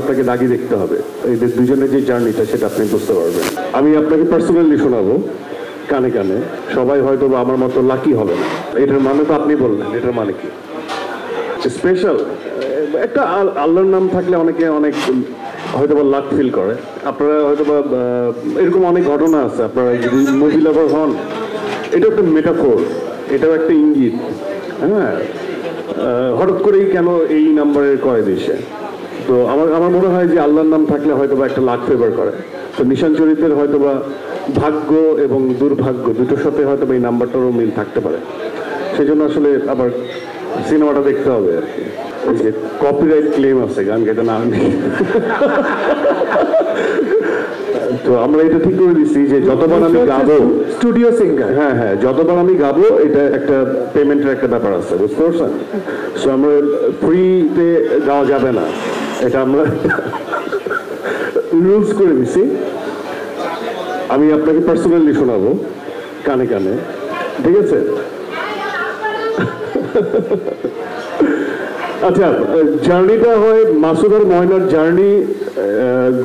আপনাকে দাগি দেখতে হবে, এদের দুজনের যে জার্নিটা সেটা আপনি বুঝতে পারবেন। আমি আপনাকে পার্সোনালি শোনাবো কানে কানে, সবাই হয়তো বা আমার মতো লাকি হবে না। এটার মানে তো আপনি বললেন, এটার মানে কি স্পেশাল একটা আল্লাহর নাম থাকলে অনেকে অনেক হয়তো বা লাক ফিল করে। আপনারা হয়তো বা এরকম অনেক ঘটনা আছে, আপনারা যদি মুভি লাভার হন, এটা একটা মেটাফোর, এটাও একটা ইঙ্গিত। হ্যাঁ, হঠাৎ করেই কেন এই নাম্বারের কয় দেশে, তো আমার মনে হয় যে আল্লাহর নাম থাকলে হয়তো বা একটা লাক ফেভার করে। তো নিশান চরিত্রের হয়তো বা ভাগ্য এবং দুর্ভাগ্য দুটোর সাথে হয়তো বা এই নাম্বারটারও মিল থাকতে পারে। সেই জন্য আসলে আবার সিনেমাটা দেখতে হবে আর কি। যে কপিরাইট ক্লেম আছে গান গাইতে না আমি তো আমরা এটা ঠিক করে দিচ্ছি যে যতবার আমি গাবো স্টুডিও সিঙ্গার, হ্যাঁ হ্যাঁ, যতবার আমি গাবো এটা একটা পেমেন্টের একটা ব্যাপার আছে, বুঝতে পারছেন? সো আমরা ফ্রিতে গাওয়া যাবে না, এটা আমরা রুলস করে দিছি। আমি আপনাকে পার্সোনালি শোনাবো কানে কানে, ঠিক আছে? আচ্ছা, জার্নিটা হয় মাসুদ আর ময়নার জার্নি,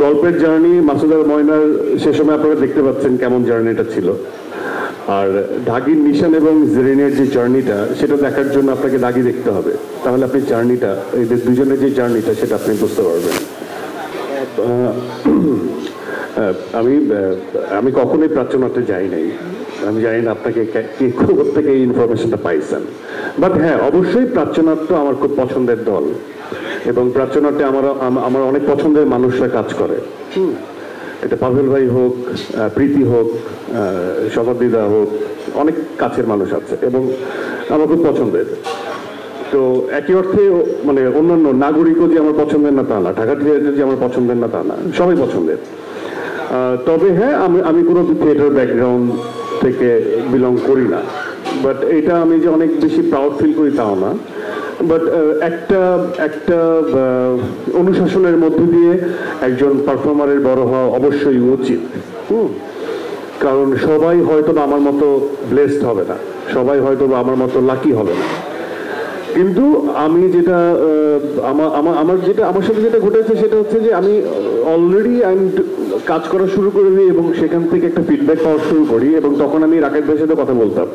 গল্পের জার্নি। মাসুদ আর ময়নার সে সময় আপনারা দেখতে পাচ্ছেন কেমন জার্নিটা ছিল। আর দাগির নিশান এবং জেরিনের যে জার্নিটা, সেটা দেখার জন্য আপনাকে দাগি দেখতে হবে, তাহলে আপনি জার্নিটা, এদের দুজনের যে জার্নিটা সেটা আপনি বুঝতে পারবেন। আমি কখনোই প্রাচ্যনাট্যে যাই নাই, আমি জানি না আপনাকে থেকে এই ইনফরমেশনটা পাইছেন। বাট হ্যাঁ, অবশ্যই প্রাচ্যনাট্য আমার খুব পছন্দের দল, এবং প্রাচ্যনাট্যে আমার অনেক পছন্দের মানুষরা কাজ করে। এটা পাভেল ভাই হোক, প্রীতি হোক, শতাব্দীদা হোক, অনেক কাছের মানুষ আছে এবং আমার খুব পছন্দের। তো একই অর্থে মানে অন্যান্য নাগরিকও যে আমার পছন্দের না তা না, ঢাকা থিয়েটার যে আমার পছন্দের না তা না, সবাই পছন্দের। তবে হ্যাঁ, আমি কোনো থিয়েটার ব্যাকগ্রাউন্ড থেকে বিলং করি না, বাট এটা আমি যে অনেক বেশি প্রাউড ফিল করি তাও না। বাট একটা অনুশাসনের মধ্যে দিয়ে একজন পারফর্মারের বড় হওয়া অবশ্যই উচিত। কারণ সবাই হয়তো বা আমার মতো ব্লেসড হবে না, সবাই হয়তো বা আমার মতো লাকি হবে না। কিন্তু আমি যেটা আমার সাথে যেটা ঘটেছে সেটা হচ্ছে যে আমি অলরেডি কাজ করা শুরু করে দিই এবং সেখান থেকে একটা ফিডব্যাক পাওয়া শুরু করি। এবং তখন আমি রাকেশ ভাইয়ের সাথে কথা বলতাম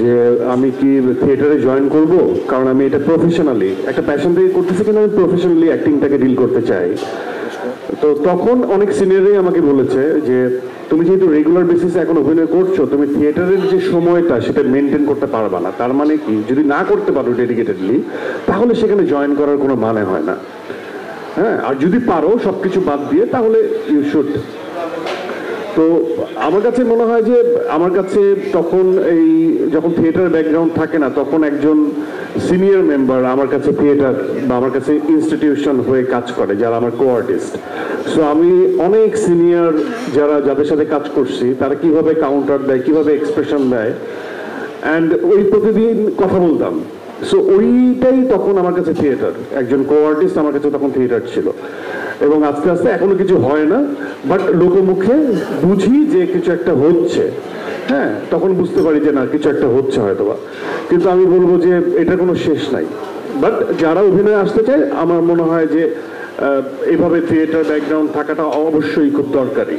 যে আমি কি থিয়েটারে জয়েন করব, কারণ আমি এটা প্রফেশনালি একটা প্যাশন থেকে করতেছি, কিন্তু আমি প্রফেশনালি অ্যাক্টিংটাকে ডিল করতে চাই। তো তখন অনেক সিনিয়রই আমাকে বলেছে যে তুমি যেহেতু রেগুলার বেসিসে এখন অভিনয় করছো, তুমি থিয়েটারের যে সময়টা সেটা মেনটেন করতে পারবা না। তার মানে কি, যদি না করতে পারো ডেডিকেটেডলি, তাহলে সেখানে জয়েন করার কোনো মানে হয় না। হ্যাঁ, আর যদি পারো সবকিছু বাদ দিয়ে, তাহলে ইউ শুড। তো আমার কাছে মনে হয় যে আমার কাছে তখন যখন থিয়েটার ব্যাকগ্রাউন্ড থাকে না, তখন একজন সিনিয়র মেম্বার আমার কাছে থিয়েটার বা আমার কাছে ইনস্টিটিউশন হয়ে কাজ করে, যারা আমার কো আর্টিস্ট। সো আমি অনেক সিনিয়র যাদের সাথে কাজ করছি, তারা কিভাবে কাউন্টার দেয়, কিভাবে এক্সপ্রেশন দেয়, অ্যান্ড ওই প্রতিদিন কথা বলতাম। সো ওইটাই তখন আমার কাছে থিয়েটার, একজন কো আর্টিস্ট আমার কাছে তখন থিয়েটার ছিল। এবং আস্তে আস্তে এখনো কিছু হয় না, বাট লোকমুখে বুঝি যে কিছু একটা হচ্ছে। হ্যাঁ, তখন বুঝতে পারি যে না, কিছু একটা হচ্ছে হয়তোবা। কিন্তু আমি বলবো যে এটা কোনো শেষ নাই। বাট যারা অভিনয়ে আসতে চায়, আমার মনে হয় যে এভাবে থিয়েটার ব্যাকগ্রাউন্ড থাকাটা অবশ্যই খুব দরকারি।